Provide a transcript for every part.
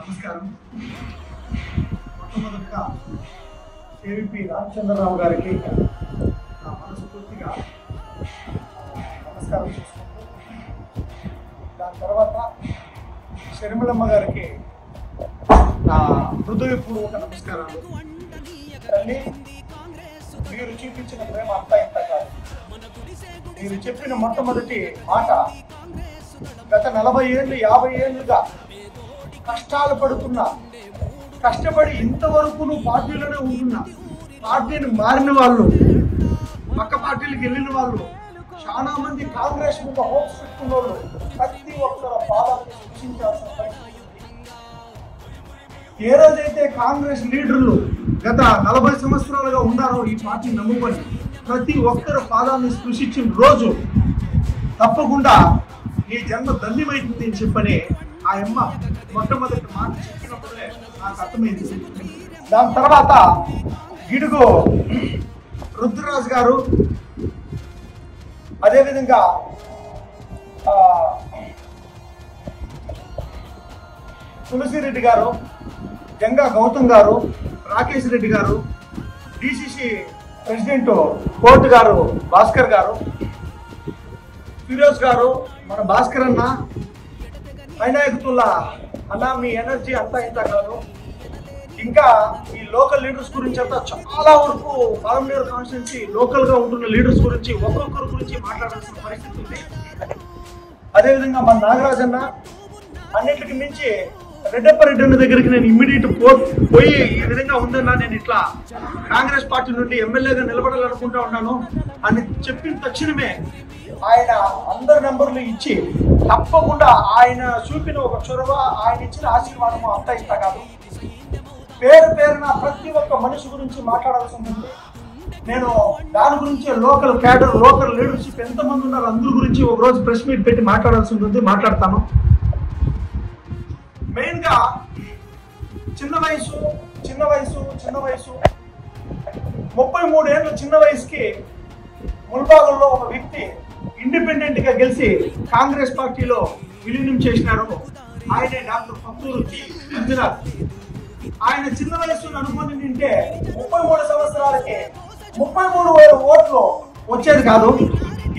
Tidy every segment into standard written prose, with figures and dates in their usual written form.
నమస్కారం. మొట్టమొదటిగా కేవీపీ రామచంద్రరావు గారికి నా మనస్ఫూర్తిగా నమస్కారం చేసుకుంటూ, దాని తర్వాత షర్మిలమ్మ గారికి నా హృదయపూర్వక నమస్కారాలు. తల్లి, మీరు చూపించిన ప్రేమ అంతా ఇంత కాదు. మీరు చెప్పిన మొట్టమొదటి మాట గత 40 ఏళ్ళు 50 ఏళ్ళుగా కష్టాలు పడుతున్నా, కష్టపడి ఇంతవరకు నువ్వు పార్టీలోనే ఉంటున్నా, పార్టీని మారిన వాళ్ళు, పక్క పార్టీలకు వెళ్ళిన వాళ్ళు, చాలా మంది కాంగ్రెస్ మీద హోప్స్ పెట్టుకున్న వాళ్ళు ప్రతి ఒక్కరు బాధను సృష్టించాల్సిన పరిస్థితి. ఏ రోజైతే కాంగ్రెస్ లీడర్లు గత 40 సంవత్సరాలుగా ఉన్నారో ఈ పార్టీ నమ్ముకొని ప్రతి ఒక్కరు పాదాన్ని స్పృశించిన రోజు తప్పకుండా ఈ జన్మ ధన్యమైంది అని చెప్పని ఆ అమ్మ మొట్టమొదటి మాట చెప్పినప్పుడే నాకు అర్థమైంది. దాని తర్వాత గిడుగు రుద్రరాజు గారు, అదేవిధంగా తులసిరెడ్డి గారు, జంగా గౌతమ్ గారు, రాకేష్ రెడ్డి గారు, డిసిసి ప్రెసిడెంట్ కోర్టు గారు భాస్కర్ గారు, ఫిరోజ్ గారు, మన భాస్కర్ అన్న, అయినాయకుతుల్లా అన్న, మీ ఎనర్జీ అంతా ఇంత కాదు. ఇంకా ఈ లోకల్ లీడర్స్ గురించి అంతా చాలా వరకు పాలమనేరు కాన్స్టిట్యున్సీ లోకల్ గా ఉంటున్న లీడర్స్ గురించి ఒక్కొక్కరి గురించి మాట్లాడాల్సిన పరిస్థితి ఉంది. అదేవిధంగా మన నాగరాజ్ అన్న, అన్నిటికి మించి రెడ్డప్పరెడ్డి అన్న దగ్గరికి నేను ఇమ్మీడియట్ పోయి ఈ విధంగా ఉందన్నా, నేను ఇట్లా కాంగ్రెస్ పార్టీ నుండి ఎమ్మెల్యేగా నిలబడాలనుకుంటా ఉన్నాను అని చెప్పిన తక్షణమే ఆయన అందరి నెంబర్లు ఇచ్చి తప్పకుండా ఆయన చూపిన ఒక చొరవ, ఆయన ఇచ్చిన ఆశీర్వాదము అంతా ఇంత కాదు. పేరు పేరున ప్రతి ఒక్క మనిషి గురించి మాట్లాడాల్సి ఉంటుంది. నేను దాని గురించి లోకల్ క్యాడర్, లోకల్ లీడర్షిప్ ఎంతమంది ఉన్నారు అందరి గురించి ఒక రోజు ప్రెస్ మీట్ పెట్టి మాట్లాడాల్సి ఉంటుంది, మాట్లాడతాను. మెయిన్ గా చిన్న వయసు 33 ఏళ్ళు చిన్న వయసుకి ముల్బాగుల్లో ఒక వ్యక్తి ఇండిపెండెంట్ గా గెలిచి కాంగ్రెస్ పార్టీలో విలీనం చేసినారు. ఆయనే డాక్టర్ పత్తూరు మంజునాథ్. ఆయన చిన్న వయసు అనుకుని నింటే 33 సంవత్సరాలకి 33,000 ఓట్లు వచ్చేది కాదు.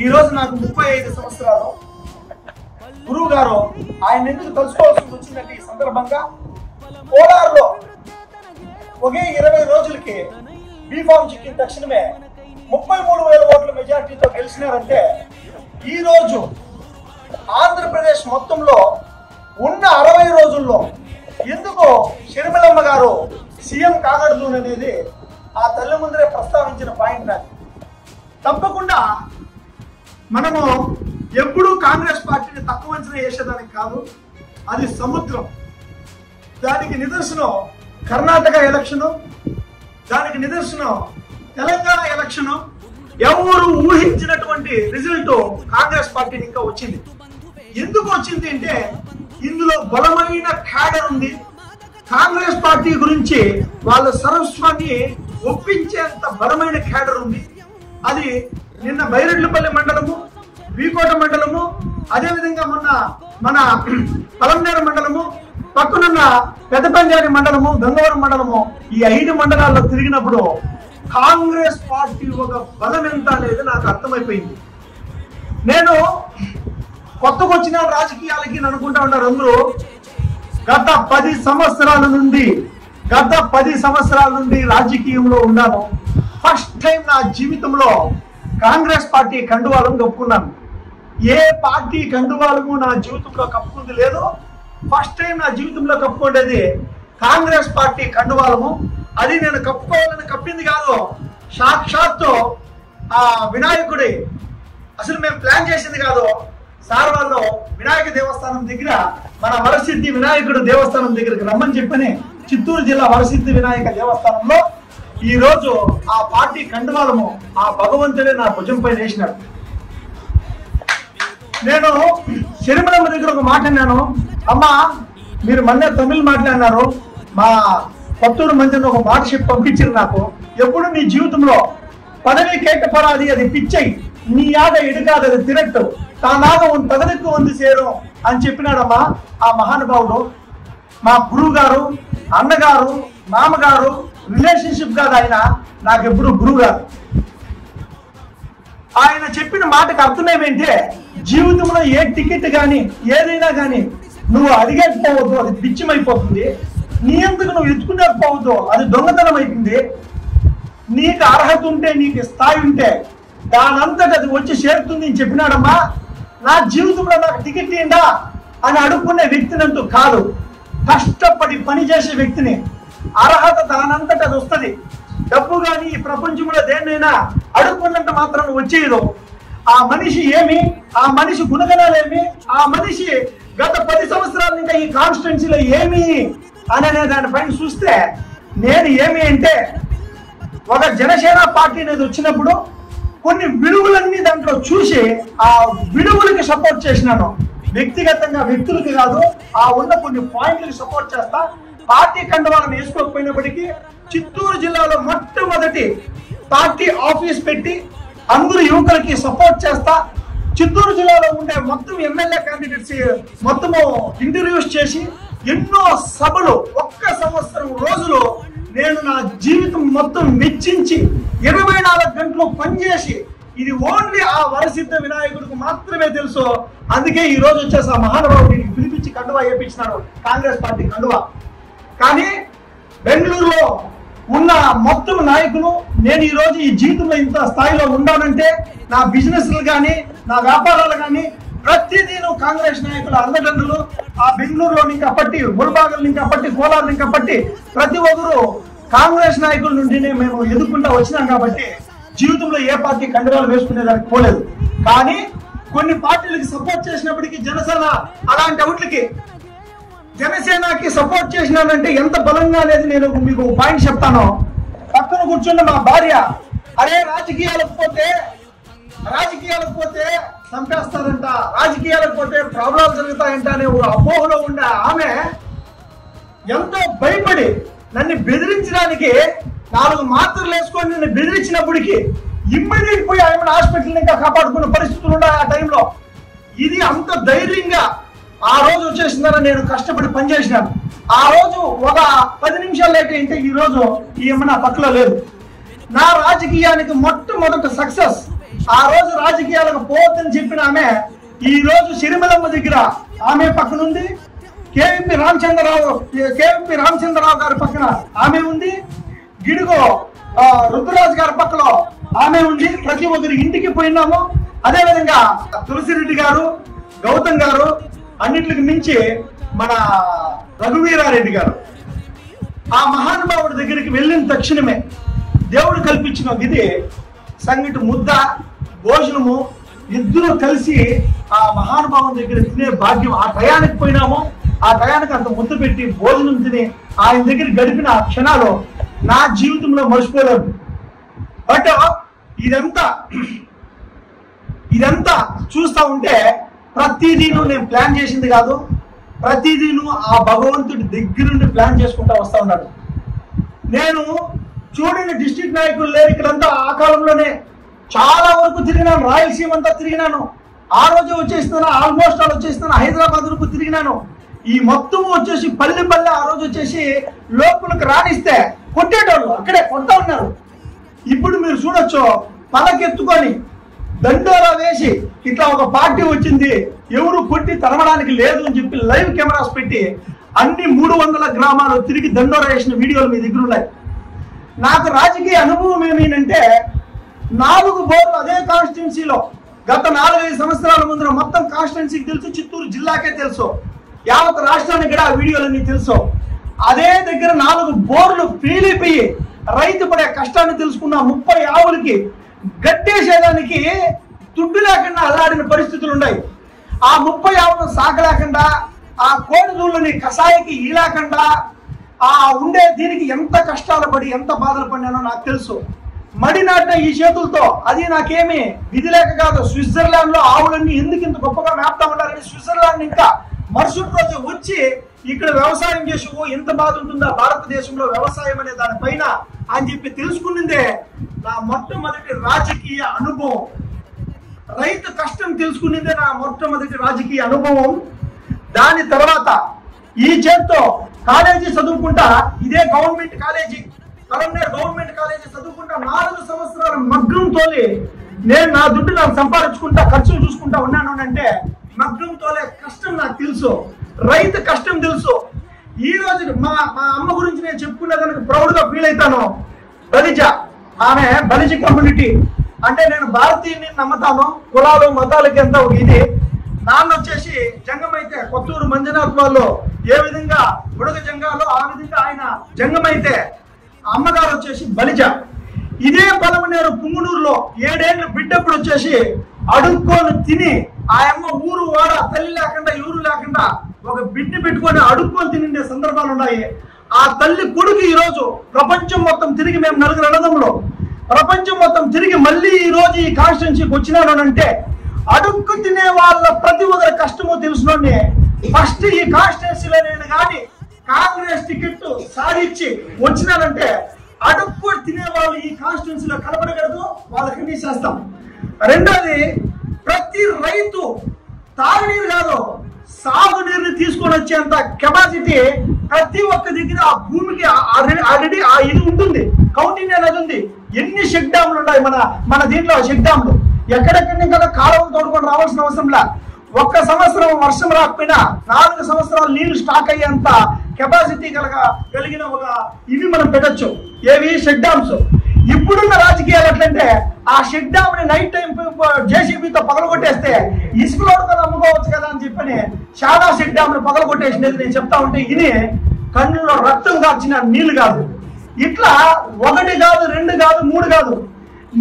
ఈ రోజు నాకు 35 సంవత్సరాలు. గురువు గారు ఆయన ఎందుకు తెలుసుకోవాల్సి వచ్చిందంటే ఈ సందర్భంగా కోలార్లో ఒకే 20 రోజులకి బీఫామ్ చిక్కిన తక్షణమే 33,000 ఓట్ల మెజార్టీతో గెలిచినారంటే ఈ రోజు ఆంధ్రప్రదేశ్ మొత్తంలో ఉన్న 60 రోజుల్లో ఎందుకు షర్మిలమ్మ గారు సీఎం కాగడదు అనేది ఆ తల్లి ముందరే ప్రస్తావించిన పాయింట్ నాకు. తప్పకుండా మనము ఎప్పుడూ కాంగ్రెస్ పార్టీని తక్కువ అంచనా వేసేదానికి కాదు, అది సముద్రం. దానికి నిదర్శనం కర్ణాటక ఎలక్షను, దానికి నిదర్శనం తెలంగాణ ఎలక్షను. ఎవరు ఊహించినటువంటి రిజల్ట్ కాంగ్రెస్ పార్టీని ఇంకా వచ్చింది. ఎందుకు వచ్చింది అంటే ఇందులో బలమైన క్యాడర్ ఉంది. కాంగ్రెస్ పార్టీ గురించి వాళ్ళ సర్వస్వాన్ని ఒప్పించేంత బలమైన క్యాడర్ ఉంది. అది నిన్న బైరెడ్లపల్లి మండలము, వీకోట మండలము, అదేవిధంగా మన పలమనేరు మండలము, పక్కనున్న పెద్దపంజారి మండలము, గంగవరం మండలము, ఈ 5 మండలాల్లో తిరిగినప్పుడు కాంగ్రెస్ పార్టీ ఒక బలం ఎంత అనేది నాకు అర్థమైపోయింది. నేను కొత్తగా వచ్చిన రాజకీయాలకి అనుకుంటా ఉన్నారు అందరూ. గత 10 సంవత్సరాల నుండి రాజకీయంలో ఉన్నాను. ఫస్ట్ టైం నా జీవితంలో కాంగ్రెస్ పార్టీ కండువాలను కప్పుకున్నాను. ఏ పార్టీ కండువాలను నా జీవితంలో కప్పుకుంది లేదు. ఫస్ట్ టైం నా జీవితంలో కప్పుకునేది కాంగ్రెస్ పార్టీ కండువాలము. అది నేను కప్పుకోవాలని కప్పింది కాదు, సాక్షాత్తు ఆ వినాయకుడి, అసలు మేము ప్లాన్ చేసింది కాదు. సార్ వాళ్ళు వినాయక దేవస్థానం దగ్గర, మన వరసిద్ధి వినాయకుడు దేవస్థానం దగ్గరికి రమ్మని చెప్పని చిత్తూరు జిల్లా వరసిద్ధి వినాయక దేవస్థానంలో ఈ రోజు ఆ పార్టీ కండువాలము ఆ భగవంతుడే నా భుజంపై వేసినాడు. నేను షర్మిలమ్మ దగ్గర ఒక మాట అన్నాను, అమ్మా మీరు మొన్న తమిళ్ మాట్లాడినారు, మా పత్తూరు మందిని ఒక మాట చెప్పి పంపించారు నాకు. ఎప్పుడు నీ జీవితంలో పదవి కేటపరాది అది పిచ్చై, நீ யாக எடுக்காதது திரட்டும் தானாக உன் பதவிக்கு வந்து சேரும் అని చెప్పినాడమ్మా ఆ మహానుభావుడు. మా గురువు గారు, అన్నగారు, మామగారు రిలేషన్షిప్ కాదు ఆయన, నాకు ఎప్పుడు గురువు గారు. ఆయన చెప్పిన మాటకు అర్థం ఏమంటే, జీవితంలో ఏ టికెట్ కానీ ఏదైనా కానీ నువ్వు అడిగకపోవద్దు, అది పిచ్చిమైపోతుంది. నీ ఎందుకు నువ్వు ఎత్తుకునేకపోవద్దు, అది దొంగతనం అయిపోయింది. నీకు అర్హత ఉంటే, నీకు స్థాయి ఉంటే దానంతట అది వచ్చి చేరుతుంది అని చెప్పినాడమ్మా. నా జీవితంలో నాకు టికెట్ ఏంటా అని అడుక్కునే వ్యక్తినంటూ కాదు, కష్టపడి పని చేసే వ్యక్తిని. అర్హత దానంతట అది వస్తుంది. డబ్బు కానీ ఈ ప్రపంచంలో దేన్నైనా అడుక్కున్నంత మాత్రం వచ్చేయదు. ఆ మనిషి ఏమి, ఆ మనిషి గుణగణాలు ఏమి, ఆ మనిషి గత 10 సంవత్సరాల ఇంకా ఈ కాన్స్టిట్యున్సీలో ఏమి అనే దానిపైన చూస్తే, నేను ఏమి అంటే, ఒక జనసేన పార్టీ అనేది వచ్చినప్పుడు కొన్ని విలువలన్నీ దాంట్లో చూసి ఆ విలువలకి సపోర్ట్ చేసినాను. వ్యక్తిగతంగా వ్యక్తులకి కాదు, ఆ ఉన్న కొన్ని పాయింట్లకి సపోర్ట్ చేస్తా. పార్టీ కండవాలను వేసుకోకపోయినప్పటికీ చిత్తూరు జిల్లాలో మొట్టమొదటి పార్టీ ఆఫీస్ పెట్టి అందరూ యువకులకి సపోర్ట్ చేస్తా. చిత్తూరు జిల్లాలో ఉండే మొత్తం ఎమ్మెల్యే క్యాండిడేట్స్ మొత్తము ఇంటర్వ్యూస్ చేసి ఎన్నో సభలు, ఒక్క సంవత్సరం రోజులు నేను నా జీవితం మొత్తం వెచ్చించి 24 గంటలు పనిచేసి, ఇది ఓన్లీ ఆ వరసిద్ధ వినాయకుడికి మాత్రమే తెలుసు. అందుకే ఈ రోజు వచ్చేసి ఆ మహానుభావుడిని పిలిపించి కండువా వేయించినారు, కాంగ్రెస్ పార్టీ కండువా. కానీ బెంగళూరులో ఉన్న మొత్తం నాయకులు, నేను ఈ రోజు ఈ జీవితంలో ఇంత స్థాయిలో ఉన్నానంటే నా బిజినెస్లు కానీ నా వ్యాపారాలు కానీ ప్రతిదీ కాంగ్రెస్ నాయకుల అండదండలు. ఆ బెంగళూరులో ఇంకా పట్టి, ముల్బాగల్ ఇంకా పట్టి, కోలార్ ఇంకా పట్టి ప్రతి ఒక్కరు కాంగ్రెస్ నాయకుల నుండినే మేము ఎదుర్కొంటూ వచ్చినాం. కాబట్టి జీవితంలో ఏ పార్టీ కండరాలు వేసుకునేదానికి పోలేదు. కానీ కొన్ని పార్టీలకి సపోర్ట్ చేసినప్పటికీ జనసేన అలాంటి అవుట్లకి, జనసేనకి సపోర్ట్ చేసినానంటే ఎంత బలంగా అనేది నేను మీకు పాయింట్ చెప్తాను. పక్కన కూర్చున్న మా భార్య, అరే రాజకీయాలకు పోతే చంపేస్తారంట, రాజకీయాలకు పోతే ప్రాబ్లమ్స్ జరుగుతాయంట అనే అపోహలో ఉండే ఆమె ఎంతో భయపడి నన్ను బెదిరించడానికి 4 మాత్రలు వేసుకొని నన్ను బెదిరించినప్పటికీ ఇమ్మీడియట్ పోయి ఆయన హాస్పిటల్ ఇంకా కాపాడుకున్న పరిస్థితులు ఉన్నాయి ఆ టైంలో. ఇది అంత ధైర్యంగా ఆ రోజు వచ్చేసిందని నేను కష్టపడి పనిచేసినాను. ఆ రోజు ఒక 10 నిమిషాలు లేట్ అయితే ఈ రోజు ఈమె నా పక్కలో లేదు. నా రాజకీయానికి మొట్టమొదటి సక్సెస్ ఆ రోజు రాజకీయాలకు పోవద్దని చెప్పిన ఆమె ఈ రోజు సిరిమలమ్మ దగ్గర ఆమె పక్కనుంది. కేవీపీ రామచంద్రరావు గారి పక్కన ఆమె ఉంది. గిడుగో రుద్రరాజు గారి పక్కలో ఆమె ఉంది. ప్రతి ఒక్కరి ఇంటికి పోయినాము. అదేవిధంగా తులసిరెడ్డి గారు, గౌతమ్ గారు, అన్నిటికి మించి మన రఘువీరారెడ్డి గారు. ఆ మహానుభావుడి దగ్గరికి వెళ్ళిన తక్షణమే దేవుడు కల్పించిన విధి సంగటి ముద్ద, భోజనము ఇద్దరు కలిసి ఆ మహానుభావుని దగ్గర తినే భాగ్యం. ఆ టయానికి పోయినాము. ఆ టయానికి అంత ముద్ద పెట్టి భోజనం తిని ఆయన దగ్గర గడిపిన ఆ క్షణాలు నా జీవితంలో మర్చిపోలేదు. బట్ ఇదంతా చూస్తా ఉంటే ప్రతిదీను నేను ప్లాన్ చేసింది కాదు, ప్రతిదీను ఆ భగవంతుడి దగ్గరుండి ప్లాన్ చేసుకుంటా వస్తా ఉన్నాడు. నేను చూడని డిస్ట్రిక్ట్ నాయకులు లేరు ఇక్కడంతా. ఆ కాలంలోనే చాలా వరకు తిరిగినాను, రాయలసీమ అంతా తిరిగినాను. ఆ రోజు వచ్చేస్తున్నాను, ఆల్మోస్ట్ ఆల్ వచ్చేస్తున్నాను, హైదరాబాద్ వరకు తిరిగినాను. ఈ మొత్తం వచ్చేసి పల్లె ఆ రోజు వచ్చేసి లోపలికి రాణిస్తే కొట్టేటోళ్ళు అక్కడే కొడతా ఉన్నారు. ఇప్పుడు మీరు చూడొచ్చు, పలకెత్తుకొని దండోరా వేసి ఇట్లా ఒక పార్టీ వచ్చింది, ఎవరు కొట్టి తరమడానికి లేదు అని చెప్పి లైవ్ కెమెరాస్ పెట్టి అన్ని 300 గ్రామాలు తిరిగి దండోరా వేసిన వీడియోలు మీ దగ్గర ఉన్నాయి. నాకు రాజకీయ అనుభవం ఏమేనంటే 4 బోర్లు అదే కాన్స్టిట్యున్సీలో గత 4-5 సంవత్సరాల ముందర మొత్తం కాన్స్టిట్యున్సీకి తెలుసు, చిత్తూరు జిల్లాకే తెలుసు, యావత్ రాష్ట్రానికి కూడా ఆ వీడియోలన్నీ తెలుసు. అదే దగ్గర 4 బోర్లు ఫీలిపోయి రైతు పడే కష్టాన్ని తెలుసుకున్న 30 ఆవులకి గట్టేసేదానికి దుడ్డు లేకుండా అల్లాడిన పరిస్థితులు ఉన్నాయి. ఆ 30 ఆవులను సాకలేకుండా, ఆ కోడి దూళ్ళని కషాయికి ఈలేకుండా, ఆ ఉండే దీనికి ఎంత కష్టాలు పడి ఎంత బాధలు పడినానో నాకు తెలుసు. మడినాటిన ఈ చేతులతో, అది నాకేమి విధి లేక కాదు. స్విట్జర్లాండ్ లో ఆవులన్నీ ఎందుకు ఇంత గొప్పగా మేపుతా ఉండాలని స్విట్జర్లాండ్ ఇంకా మరుసటి రోజు వచ్చి ఇక్కడ వ్యవసాయం చేసి ఎంత బాధ ఉంటుందా భారతదేశంలో వ్యవసాయం అనే దానిపైన అని చెప్పి తెలుసుకున్నదే నా మొట్టమొదటి రాజకీయ అనుభవం. రైతు కష్టం తెలుసుకున్నదే నా మొట్టమొదటి రాజకీయ అనుభవం. దాని తర్వాత ఈ చేత్తో కాలేజీ చదువుకుంటా, ఇదే గవర్నమెంట్ కాలేజీ, కలంనేరు గవర్నమెంట్ కాలేజీ చదువుకుంటా 4 సంవత్సరాల మగ్రం తోలి నేను నా దుడ్డు నాకు సంపాదించుకుంటా, ఖర్చులు చూసుకుంటా ఉన్నాను అంటే మగ్రం తోలే కష్టం నాకు తెలుసు, రైతు కష్టం తెలుసు. ఈ రోజు మా అమ్మ గురించి నేను చెప్పుకునే దానికి ప్రౌడ్ గా ఫీల్ అవుతాను. బలిజ, ఆమె బలిజ కమ్యూనిటీ అంటే నేను భారతీయుని నమ్ముతాను, కులాలు మతాలకి ఎంత ఇది. నాన్న వచ్చేసి జంగమైతే కొత్తూరు మంజునాథ్ వాళ్ళు ఏ విధంగా బుడగ జంగాలో ఆ విధంగా ఆయన జంగమైతే, అమ్మగారు వచ్చేసి బలిజ. ఇదే పలమనేరు పుంగునూరులో 7 ఏళ్ళు బిడ్డప్పుడు వచ్చేసి అడుక్కొని తిని ఆ అమ్మ ఊరు వాడ తల్లి లేకుండా ఎవరు లేకుండా ఒక బిడ్డ పెట్టుకొని అడుక్కొని తినే సందర్భాలు ఉన్నాయి. ఆ తల్లి కొడుకు ఈ రోజు ప్రపంచం మొత్తం తిరిగి, మేము 4 అన్నదమ్ములు ప్రపంచం మొత్తం తిరిగి మళ్ళీ ఈ రోజు ఈ కాన్స్టిట్యున్సీకి వచ్చినాను అంటే అడుక్కు తినే వాళ్ళ ప్రతి ఒక్కరి కష్టమో తెలుసులోనే. ఫస్ట్ ఈ కాన్స్టిట్యున్సీలో నేను కానీ కాంగ్రెస్ టికెట్ సాధించి వచ్చినానంటే అడుక్కు తినే వాళ్ళు ఈ కాన్స్టిట్యున్సీలో కనపడగలదు, వాళ్ళకి చేస్తాం. రెండోది, ప్రతి రైతు తాగునీరు కాదు సాగునీరుని తీసుకొని వచ్చేంత కెపాసిటీ ప్రతి ఒక్క దగ్గర ఆ భూమికి ఆల్రెడీ ఆ ఇది ఉంటుంది, కౌంటింగ్ అనేది ఉంది. ఎన్ని చెక్ డ్యాములు ఉన్నాయి మన దీంట్లో చెక్ డ్యాములు, ఎక్కడెక్కడి కదా కాలువలు తోడుకొని రావాల్సిన అవసరంలా. 1 సంవత్సరం వర్షం రాకపోయినా 4 సంవత్సరాలు నీళ్లు స్టాక్ అయ్యేంత కెపాసిటీ కలిగిన ఒక ఇవి మనం పెట్టచ్చు. ఏవి? Shed dams. ఇప్పుడున్న రాజకీయాలు ఎట్లంటే ఆ షెడ్ డ్యామ్ ని నైట్ టైం జేసీబీతో పగలగొట్టేస్తే ఇసుకలో అమ్ముకోవచ్చు కదా అని చెప్పని చాలా షెడ్ డ్యామ్ ను పగలగొట్టేసినది నేను చెప్తా ఉంటే ఇది కన్నులో రక్తం కాచిన నీళ్లు కాదు. ఇట్లా 1 కాదు 2 కాదు 3 కాదు.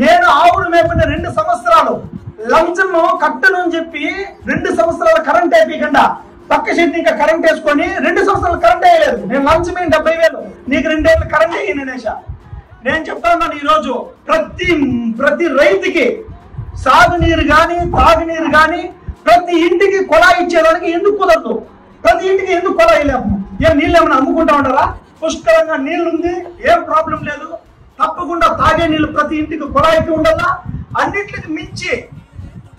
నేను ఆవులు మేపిన 2 సంవత్సరాలు లంచం కట్టను అని చెప్పి 2 సంవత్సరాలు కరెంట్ అయిపోయకుండా పక్క షెడ్ ఇంకా కరెంట్ వేసుకొని 2 సంవత్సరాలు కరెంట్ వేయలేదు. నేను లంచమే 70,000, నీకు 2 ఏళ్ళు కరెంట్ వేయనేసా. నేను చెప్తాను ఈరోజు ప్రతి రైతుకి సాగునీరు కానీ తాగునీరు కానీ ప్రతి ఇంటికి కొలాయి ఇచ్చేదానికి ఎందుకు కుదరదు? ప్రతి ఇంటికి ఎందుకు కొలాయి లేము? ఏం నీళ్ళు ఏమైనా అమ్ముకుంటా ఉంటారా? పుష్కలంగా నీళ్లు ఉంది, ఏం ప్రాబ్లం లేదు. తప్పకుండా తాగే నీళ్లు ప్రతి ఇంటికి కొలాయికి ఉండాలా. అన్నిటికి మించి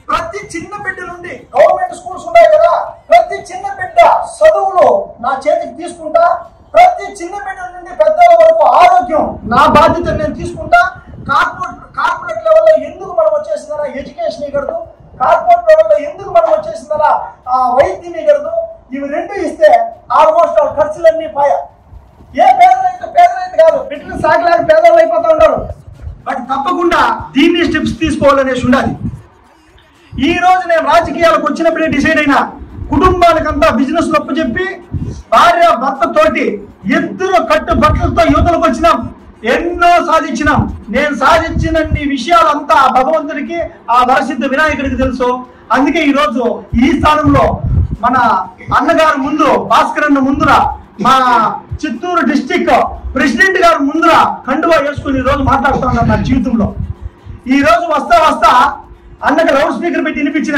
ప్రతి చిన్న బిడ్డ నుండి గవర్నమెంట్ స్కూల్స్ ఉన్నాయి కదా, ప్రతి చిన్న బిడ్డ చదువులు నా చేతికి తీసుకుంటా. ప్రతి చిన్న బిడ్డ నుండి పెద్దల వరకు ఆరోగ్యం నా బాధ్యత నేను తీసుకుంటా. కార్పొరేట్ లెవెల్లో ఎందుకు మనం వచ్చేసిందరా ఎడ్యుకేషన్ ఇవ్వగలదు, కార్పొరేట్ లెవెల్లో ఎందుకు మనం వచ్చేసిందరా వైద్యం ఇవ్వగలదు. ఇవి 2 ఇస్తే ఆల్మోస్ట్ ఖర్చులన్నీ పాయ. ఏ పేద రైతు కాదు, బిడ్డలు సాగలేక పేదలు అయిపోతా ఉంటారు. బట్ తప్పకుండా దీన్ని స్టెప్స్ తీసుకోవాలనేసి ఉండాలి. ఈ రోజు నేను రాజకీయాలకు వచ్చినప్పుడే డిసైడ్ అయినా, కుటుంబానికంతా బిజినెస్ నొప్పు చెప్పి భార్య భర్త తోటి ఇద్దరు కట్టు బట్టలతో యువతలకు వచ్చినాం, ఎన్నో సాధించినాం. నేను సాధించినన్ని విషయాలంతా భగవంతుడికి ఆ వరసిద్ధ వినాయకుడికి తెలుసు. అందుకే ఈ రోజు ఈ స్థానంలో మన అన్నగారు ముందు, భాస్కర్ అన్న ముందురా, మా చిత్తూరు డిస్టిక్ ప్రెసిడెంట్ గారు ముందురా కండువా వేసుకుని ఈ రోజు మాట్లాడుతూ ఉన్నారు నా జీవితంలో. ఈ రోజు వస్తా అన్నకి లౌడ్ స్పీకర్ పెట్టి వినిపించిన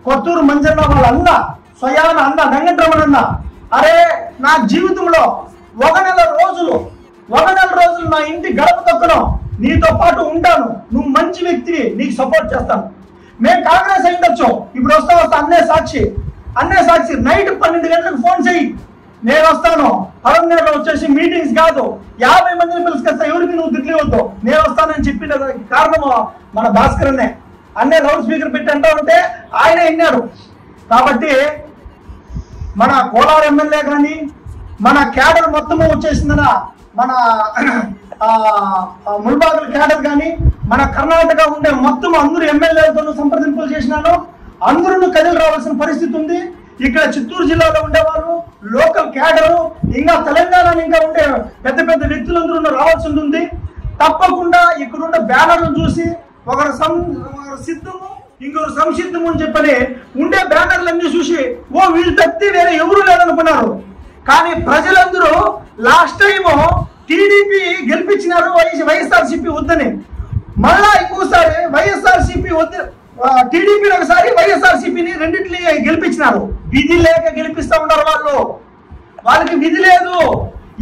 కొత్తూరు మంజన్న వాళ్ళ అన్న స్వయాన అన్న వెంకటరమణ అన్న, అరే నా జీవితంలో 1 నెల రోజులు నా ఇంటి గడప తొక్కను నీతో పాటు ఉంటాను, నువ్వు మంచి వ్యక్తివి, నీకు సపోర్ట్ చేస్తాను. మేము కాంగ్రెస్ అయిండొచ్చు, ఇప్పుడు వస్తా అన్నే సాక్షి నైట్ 12 గంటలకు ఫోన్ చేయి, నేను వస్తాను. పలంనేరులో వచ్చేసి మీటింగ్స్ కాదు 50 మందిని పిలుచుకొస్తా, ఎవరికి నువ్వు దిట్లు వద్దు, నేను వస్తానని చెప్పిన కారణము మన భాస్కర్ అన్నే లౌడ్ స్పీకర్ పెట్టి అంటా ఉంటే ఆయన విన్నాడు. కాబట్టి మన కోలార్ ఎమ్మెల్యే కానీ మన క్యాడర్ మొత్తము వచ్చేసిందన, మన ముల్బాగుల క్యాడర్ కానీ మన కర్ణాటక ఉండే మొత్తం అందరూ ఎమ్మెల్యేలతో సంప్రదింపులు చేసినాను. అందరూ కదిలి రావాల్సిన పరిస్థితి ఉంది. ఇక్కడ చిత్తూరు జిల్లాలో ఉండేవాళ్ళు, లోకల్ క్యాడరు, ఇంకా తెలంగాణలో ఇంకా ఉండే పెద్ద పెద్ద వ్యక్తులందరూ రావాల్సి ఉంది. తప్పకుండా ఇక్కడున్న బ్యానర్లు చూసి ఒకరు సిద్ధము ఇంకొకరు సంసిద్ధము అని చెప్పని ఉండే బ్యానర్లన్నీ చూసి వీళ్ళు తప్పితే వేరే ఎవరు లేదనుకున్నారు. కానీ ప్రజలందరూ లాస్ట్ టైము టీడీపీ గెలిపించినారు, వైఎస్ఆర్సీపీ వద్దని. మళ్ళా ఇంకోసారి వైఎస్ఆర్సీపీ వద్దు, టీడీపీని ఒకసారి వైఎస్ఆర్సీపీని రెండింటిని గెలిపించినారు. విధి లేక గెలిపిస్తా ఉన్నారు వాళ్ళకి విధి లేదు.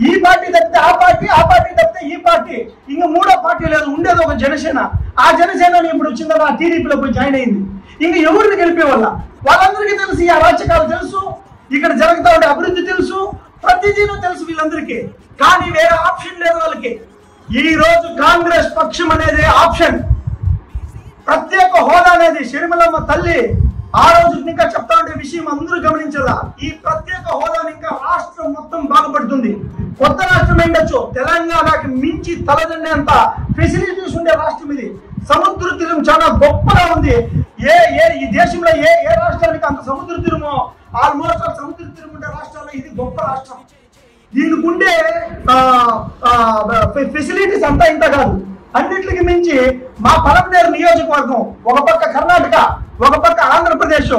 ఈ పార్టీ తప్పితే ఆ పార్టీ, ఆ పార్టీ తప్పితే ఈ పార్టీ, ఇంకా 3వ పార్టీ లేదు. ఉండేది ఒక జనసేన. ఆ జనసేన ఇప్పుడు వచ్చిందా టీడీపీలో పోయి జాయిన్ అయింది. ఇంకా ఎవరిని గెలిపే వాళ్ళందరికీ తెలుసు, ఈ అరాచకాలు తెలుసు, ఇక్కడ జరుగుతా ఉండే అభివృద్ధి తెలుసు, ప్రతిదీనూ తెలుసు వీళ్ళందరికీ. కానీ వేరే ఆప్షన్ లేదు వాళ్ళకి. ఈ రోజు కాంగ్రెస్ పక్షం అనేది ఆప్షన్. ప్రత్యేక హోదా అనేది షర్మిలమ్మ తల్లి ఆ రోజు ఇంకా చెప్తా ఉండే విషయం అందరూ గమనించాలా. ఈ ప్రత్యేక హోదాని ఇంకా రాష్ట్రం మొత్తం బాగుపడుతుంది. కొత్త రాష్ట్రం ఉండొచ్చు, తెలంగాణకి మించి తలదన్నేంత ఫెసిలిటీస్ ఉండే రాష్ట్రం ఇది. సముద్ర తీరం చాలా గొప్పగా ఉంది. ఈ దేశంలో ఏ రాష్ట్రానికి అంత సముద్ర తీరమో ఆల్మోస్ట్ సముద్ర తీరం ఉండే రాష్ట్రాల్లో ఇది గొప్ప రాష్ట్రం. దీనికి ఉండే ఫెసిలిటీస్ అంతా ఇంత కాదు. అన్నిటికి మించి మా పలమనేరు నియోజకవర్గం ఒక పక్క కర్ణాటక, ఒక పక్క ఆంధ్రప్రదేశ్,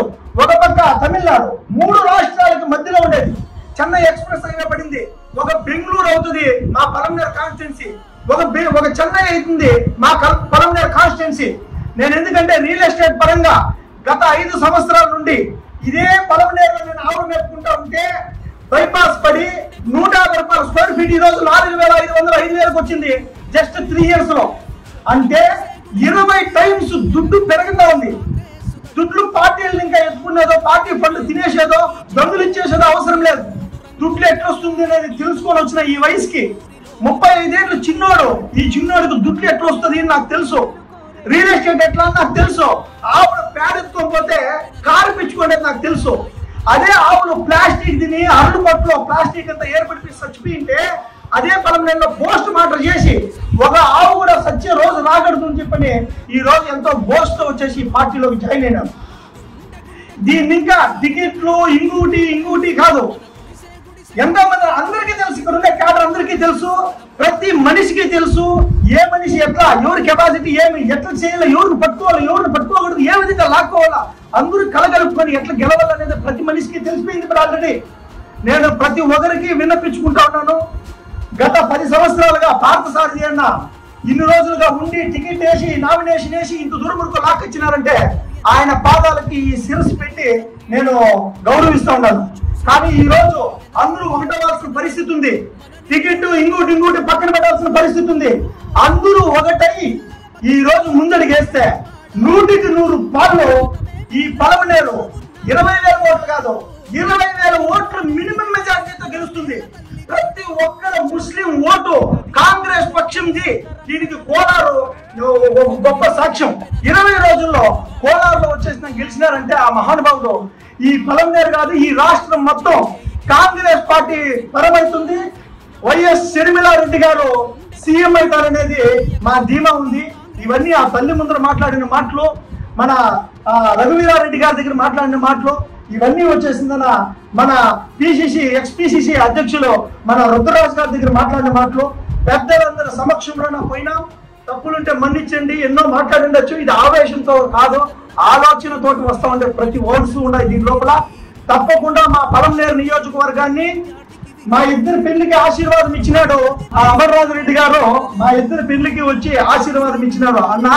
ఒక పక్క తమిళనాడు, 3 రాష్ట్రాలకు మధ్యలో ఉండేది. చెన్నై ఎక్స్ప్రెస్ హైవే పడింది. ఒక బెంగళూరు అవుతుంది మా పలమనేరు కాన్స్టిట్యున్సీ, ఒక చెన్నై అవుతుంది మా పలమనేరు కాన్స్టిట్యున్సీ. నేను ఎందుకంటే రియల్ ఎస్టేట్ పరంగా గత 5 సంవత్సరాల నుండి ఇదే పలమనేరులో నేను ఆవులు మేపుకుంటా ఉంటే బైపాస్ పడి 150 రూపాయల స్క్వేర్ ఫీట్ ఈ రోజు 4,500 5,000కి వచ్చింది జస్ట్ 3 years లో. అంటే 20 times దుడ్డు పెరుగుతా ఉంది. దుడ్లు పార్టీలు ఇంకా ఎత్తుకునేదో, పార్టీ ఫండ్ తినేసేదో, దొంగలు ఇచ్చేసేదో అవసరం లేదు. దుడ్లు ఎట్లొస్తుంది అనేది తెలుసుకొని వచ్చిన ఈ వయసుకి 35 ఏళ్ళు చిన్నోడు, ఈ చిన్నోడికి దుడ్లు ఎట్లా వస్తుంది నాకు తెలుసు. రియల్ ఎస్టేట్ ఎట్లా నాకు తెలుసు. ఆవులు పేడ ఎత్తుకోకపోతే కారు పిచ్చుకునేది నాకు తెలుసు. అదే ఆవులు ప్లాస్టిక్ తిని అరడు పట్టులో ప్లాస్టిక్ అంతా ఏర్పడిపి చచ్చిపోయింటే అదే పలమనేరులో పోస్ట్ మార్టం చేసి ఒక ఆవు కూడా సచ్చే రోజు రాగడుతుందని చెప్పని ఈ రోజు ఎంతో బోస్ట్తో వచ్చేసి పార్టీలోకి జాయిన్ అయినాను. దీన్ని ఇంకా టికెట్లు ఇంకోటి కాదు. ఎంతో మంది అందరికీ తెలుసు, ఇక్కడ ఉండే క్యాడర్ అందరికీ తెలుసు, ప్రతి మనిషికి తెలుసు ఏ మనిషి ఎట్లా, ఎవరి కెపాసిటీ ఏమి, ఎట్లా చేయాలి, ఎవరిని పట్టుకోవాలి, ఎవరిని పట్టుకోకూడదు, ఏ విధంగా లాక్కోవాలా, అందరూ కలగలుపుకొని ఎట్లా గెలవాలనేది ప్రతి మనిషికి తెలిసిపోయింది. ఇప్పుడు ఆల్రెడీ నేను ప్రతి ఒక్కరికి విన్నపించుకుంటా ఉన్నాను. గత 10 సంవత్సరాలుగా పార్థసారథి అన్న ఇన్ని రోజులుగా ఉండి టికెట్ వేసి నామినేషన్ వేసి ఇంత దూరం వరకు లాక్కొచ్చినారంటే ఆయన పాదాలకి ఈ శిరస్సు పెట్టి నేను గౌరవిస్తా ఉన్నాను. కానీ ఈ రోజు అందరూ ఒకటవలసిన పరిస్థితి ఉంది. టికెట్ ఇంకోటి పక్కన పెట్టాల్సిన పరిస్థితి ఉంది. అందరూ ఒకటై ఈ రోజు ముందడిగేస్తే 100కి 100 పాలు ఈ పలమనేరు 20,000 ఓట్లు కాదు 20,000 ఓట్లు మినిమం మెజార్టీతో గెలుస్తుంది. ప్రతి ఒక్కరు ముస్లిం ఓటు కాంగ్రెస్ పక్షంది. దీనికి కోలారు గొప్ప సాక్ష్యం. 20 రోజుల్లో కోలారులో వచ్చేసిన గెలిచినారంటే ఆ మహానుభావుడు ఈ పలమనేరు కాదు, ఈ రాష్ట్రం మొత్తం కాంగ్రెస్ పార్టీ పరమవుతుంది. వైఎస్ షర్మిలారెడ్డి గారు సీఎం అవుతారనేది మా ధీమా ఉంది. ఇవన్నీ ఆ తల్లి ముందర మాట్లాడిన మాటలు, మన రఘువీరారెడ్డి గారి దగ్గర మాట్లాడిన మాటలు, ఇవన్నీ వచ్చేసిందన్న మన పిసిసి ఎక్స్పిసిసి అధ్యక్షులు మన రుద్రరాజు గారి దగ్గర మాట్లాడిన మాటలు, పెద్దలందరి సమక్షంలో పోయినా తప్పులుంటే మన్నించండి, ఎన్నో మాట్లాడిండొచ్చు. ఇది ఆవేశంతో కాదు, ఆలోచనతో వస్తా ఉండే ప్రతి ఓట్స్ ఉన్నాయి దీని లోపల. తప్పకుండా మా పలమనేరు నియోజకవర్గాన్ని మా ఇద్దరు పెళ్లికి ఆశీర్వాదం ఇచ్చినాడు ఆ అమర్రాజు రెడ్డి గారు. మా ఇద్దరు పెళ్లికి వచ్చి ఆశీర్వాదం ఇచ్చినాడు. అన్న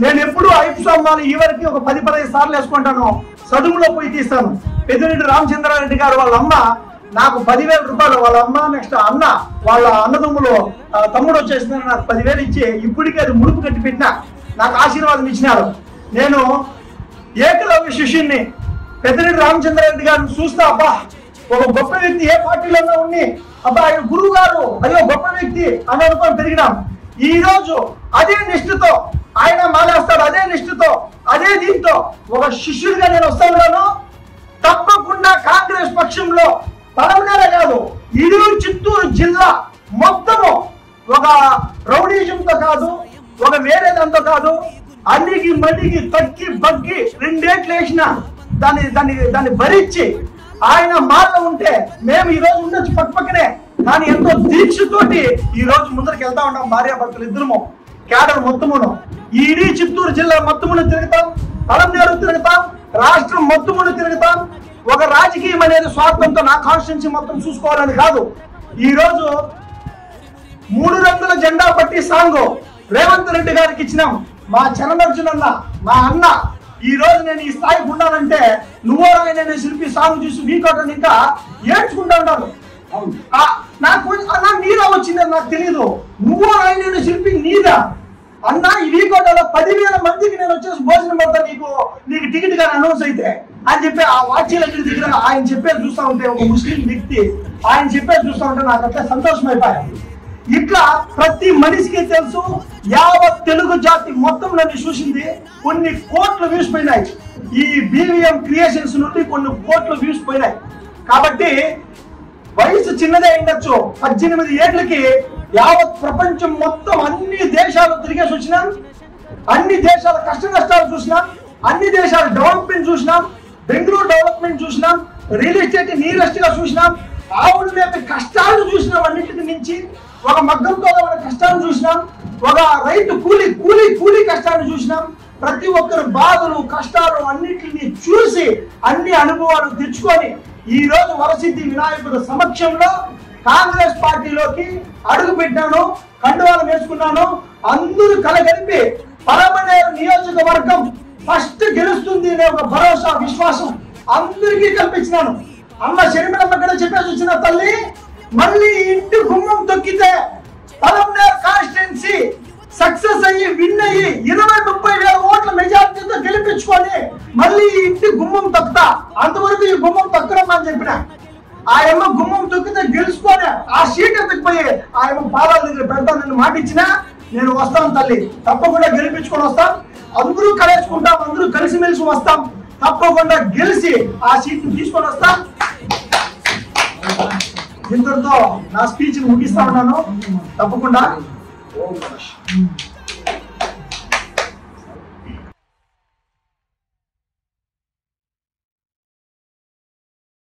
నేను ఎప్పుడు ఐదు స్తంభాలు ఈ వరకు ఒక 10-15 సార్లు వేసుకుంటాను, చదువులో పోయి తీస్తాను. పెద్దిరెడ్డి రామచంద్రారెడ్డి గారు వాళ్ళ అమ్మ నాకు 10,000 రూపాయలు, వాళ్ళ అమ్మ నెక్స్ట్ అన్న వాళ్ళ అన్నదమ్ములు తమ్ముడు వచ్చేసిన నాకు 10,000 ఇచ్చి ఇప్పటికీ అది ముడుపు కట్టి పెట్టినా నాకు ఆశీర్వాదం ఇచ్చినారు. నేను ఏకలవ్య శిష్యుణ్ణి. పెద్దిరెడ్డి రామచంద్రారెడ్డి గారిని చూస్తా అబ్బా ఒక గొప్ప వ్యక్తి, ఏ పార్టీలోనే ఉండి అబ్బా ఆయన గురువు గారు అయ్యో గొప్ప వ్యక్తి అని అనుకొని పెరిగినాం. ఈ రోజు అదే నిష్ఠతో ఆయన మానేస్తాడు, అదే నిష్ఠతో అదే దీంతో ఒక శిష్యుడిగా నేను వస్తాను. తప్పకుండా కాంగ్రెస్ పక్షంలో పలమనేరే కాదు, ఇరువురు చిత్తూరు జిల్లా మొత్తము ఒక రౌడీజంతో కాదు, ఒక వేరేదంతో కాదు, అన్నికి మడికి తగ్గి బగ్గి 2 ఏట్లు వేసిన దాన్ని భరించి ఆయన మాట ఉంటే మేము ఈ రోజు ఉండొచ్చు పక్కనే, కానీ ఎంతో దీక్షతోటి ఈ రోజు ముందరికి వెళ్తా ఉన్నాం. భార్యాభర్తలు ఇద్దరము క్యాడర్ మొత్తమును ఈడీ చిత్తూరు జిల్లా మొత్తమును తిరుగుతాం, పలమనేరు తిరుగుతాం, రాష్ట్రం మొత్తమును తిరుగుతాం. ఒక రాజకీయం అనేది స్వార్థంతో నా కాన్స్టిట్యున్సీ మొత్తం చూసుకోవాలని కాదు. ఈ రోజు 3 రంగుల జెండా పట్టి సాంగ్ రేవంత్ రెడ్డి గారికి ఇచ్చినాం. మా చరణార్జున్ అన్న మా అన్న ఈ రోజు నేను ఈ స్థాయికి ఉన్నానంటే నువ్వో రాయన శిల్పి సాంగ్ చూసి వీకోటని ఇంకా ఏడ్చుకుంటా ఉంటాను. నాకు అన్న నీరా వచ్చిందని నాకు తెలియదు, నువ్వో రాయన శిల్పి నీదా అన్న. ఈ వీకోటలో 10,000 మందికి నేను వచ్చేసి భోజనం పెడతా నీకు టికెట్ కానీ అనౌన్స్ అయితే అని చెప్పి ఆ వాచీల దగ్గర ఆయన చెప్పేది చూస్తా ఉంటే ఒక ముస్లిం వ్యక్తి ఆయన చెప్పేది చూస్తా ఉంటే నాకు అట్లా సంతోషం అయిపోయాయి. ఇట్లా ప్రతి మనిషికి తెలుసు, యావత్ తెలుగు జాతి మొత్తం నన్ను చూసింది. కొన్ని కోట్ల వ్యూస్ పోయినాయి ఈ BVM క్రియేషన్స్ నుండి, కొన్ని కోట్ల వ్యూస్ పోయినాయి. కాబట్టి వయసు చిన్నదే ఉండొచ్చు, 18 ఏళ్ళకి యావత్ ప్రపంచం మొత్తం అన్ని దేశాలు తిరిగేసి వచ్చినాం, అన్ని దేశాల కష్ట నష్టాలు చూసినాం, అన్ని దేశాల డెవలప్మెంట్ చూసినాం, బెంగళూరు డెవలప్మెంట్ చూసినాం, రియల్ ఎస్టేట్ నియరెస్ట్ గా చూసినాం, ఆవుల మీద కష్టాలు చూసినాం, అన్నింటికి మించి ఒక మగ్గంతో కష్టాలు చూసినాం, ఒక రైతు కూలీ కష్టాలు చూసినాం. ప్రతి ఒక్కరు బాధలు కష్టాలు అన్నింటిని చూసి అన్ని అనుభవాలు తెచ్చుకొని ఈ రోజు వరసిద్ధి వినాయకుడు సమక్షంలో కాంగ్రెస్ పార్టీలోకి అడుగు పెట్టాను, కండువాలు వేసుకున్నాను. అందరూ కలగలిపి పలమనేరు నియోజకవర్గం ఫస్ట్ గెలుస్తుంది అనే ఒక భరోసా విశ్వాసం అందరికీ కల్పించినాను. అమ్మ షర్మిలమ్మ కూడా చెప్పేసి వచ్చిన తల్లి, మళ్ళీ ఇంటి గుమ్మం తొక్కితే పలమనేరు కాన్స్టిట్యున్సీ సక్సెస్ అయ్యి విన్ అయ్యి 20-30 వేల ఓట్ల మెజార్టీతో గెలిపించుకొని మళ్ళీ ఇంటి గుమ్మం తొక్కుతా. అంతవరకు ఈ గుమ్మం తొక్కడం అని చెప్పిన. ఆయమ్మ గుమ్మం తొక్కితే గెలుచుకొని ఆ సీట్ ఎత్తుకుపోయి ఆయమ్మ పాదాల దగ్గర పెడతానని మాట ఇచ్చినా నేను వస్తాను తల్లి, తప్పకుండా గెలిపించుకొని వస్తాం. అందరూ కలుసుకుంటాం, అందరూ కలిసిమెలిసి వస్తాం, తప్పకుండా గెలిచి ఆ సీట్ తీసుకొని వస్తాం. ఇంతటితో నా స్పీచ్ ముగిస్తా ఉన్నాను. తప్పకుండా